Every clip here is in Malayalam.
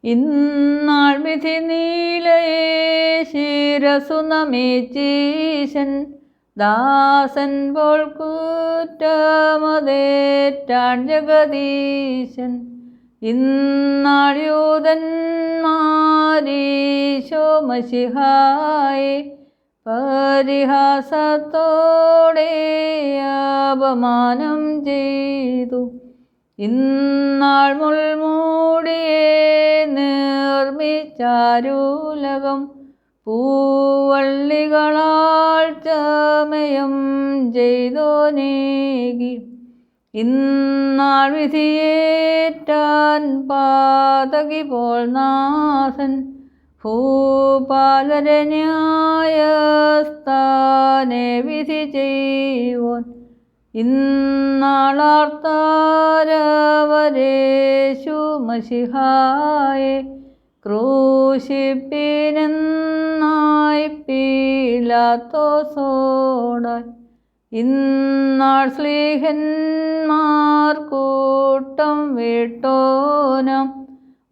ഇന്നാൾ വിധി നീലയെ ശിരസു നമിച്ചീശൻ ദാസൻ പോൽ കുറ്റമതേറ്റാൻ ജഗദീശൻ. ഇന്നാൾ യൂതന്മാരീശോ മശിഹായെ പരിഹാസത്തോടെ അപമാനം ചെയ്തു. ഇന്നാൾ മുൾമൂടിയെ നിർമ്മിച്ചാരുലകം പൂവള്ളികളാൽ ചമയം ചെയ്തോനേകി. ഇന്നാൾ വിധിയേറ്റാൻ പാതകി പോൽ നാഥൻ ഭൂപാലരെ ന്യായസ്ഥാനെ വിധി ചെയ്യുവോൻ. ഇന്നാളാർത്താരവരേശു മശിഹായെ ക്രൂശിപ്പിനെന്നായി പീലാത്തോസോടായി. ഇന്നാൾ സ്ലീഹന്മാർ കൂട്ടം വിട്ടോനാം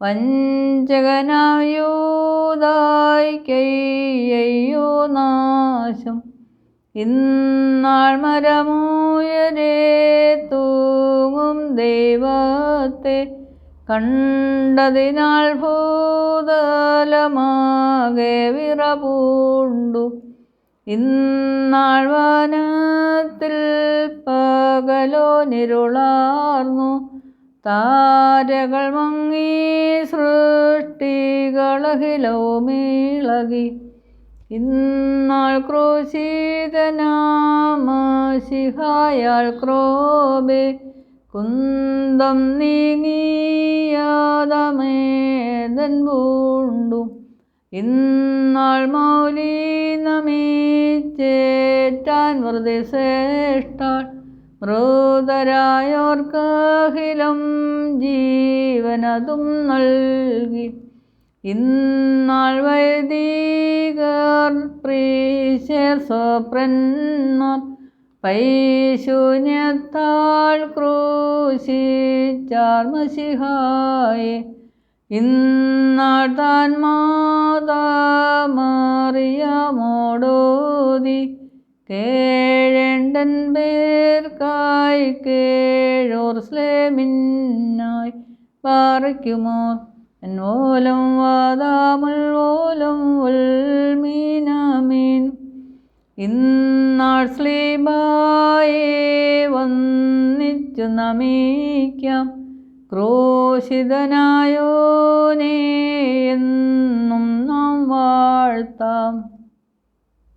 വഞ്ചകനാം യൂദായ്ക്കയ്യോ നാശം. ഇന്നാൾ മരമുയരെ തൂങ്ങും ദൈവത്തെ കണ്ടതിനാൽ ഭൂതലമാകെ വിറപൂണ്ടു. ഇന്നാൾ വനത്തിൽ പകലോനിരുളാർന്നു താരകൾ മങ്ങി സൃഷ്ടികളഖിലവുമിളകി. ഇന്നാൾ ക്രൂശിതനാമശിഹായാൽ ക്രോബെ കുന്തം നീങ്ങിയാതമേദൻ പൂണ്ടു. ഇന്നാൾ മൗലി നമിച്ചേറ്റാൻ വെറുതെ ശ്രേഷ്ഠാൾ മൃതരായോർക്കഖിലം ജീവനതും നൽകി. ഇന്നാൾ വൈദികർ പ്രീശർ സ്വപ്രന്മാർ പൈശൂന്യത്താൽ ക്രൂശിച്ചാർ മശിഹായെ. ഇന്നാൾ താൻ മാതാമറിയാമോടോതി കേഴേണ്ടൻ പേർക്കായി കേഴോർസ്ലേമിനായി പാറിക്കുമോ എന്നോലം വാദാമുൽ ഓലം ഉൽമീനാമീൻ. ഇന്നാൾ സ്ലീബായെ വന്നിച്ചു നമിക്കാം ക്രൂശിതനായോനെ എന്നും നാം വാഴ്ത്താം.